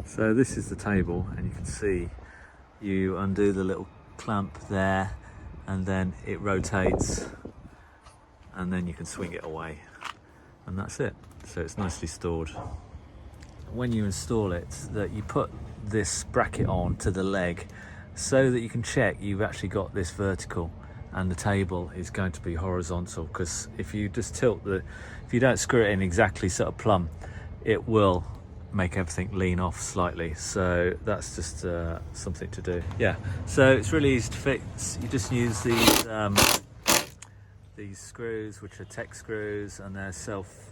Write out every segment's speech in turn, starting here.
So this is the table, and you can see you undo the little clamp there, and then it rotates, and then you can swing it away, and that's it. So it's nicely stored. When you install it, that you put this bracket on to the leg so that you can check you've actually got this vertical and the table is going to be horizontal, because if you just if you don't screw it in exactly sort of plumb, it will make everything lean off slightly. So that's just something to do. Yeah, so it's really easy to fix. You just use these screws, which are tech screws, and they're self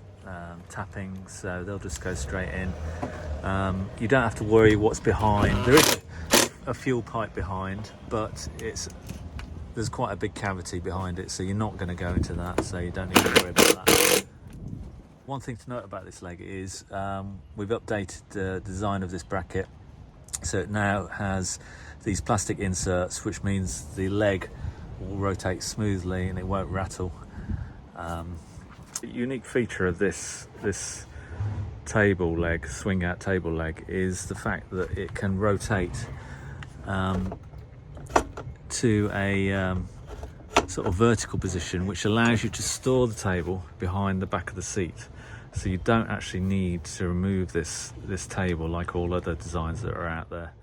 tapping, so they'll just go straight in. You don't have to worry what's behind. There is a fuel pipe behind, but there's quite a big cavity behind it, so you're not going to go into that, so you don't need to worry about that. One thing to note about this leg is we've updated the design of this bracket, so it now has these plastic inserts, which means the leg will rotate smoothly and it won't rattle. The unique feature of this table leg, swing out table leg, is the fact that it can rotate to a sort of vertical position, which allows you to store the table behind the back of the seat. So you don't actually need to remove this table like all other designs that are out there.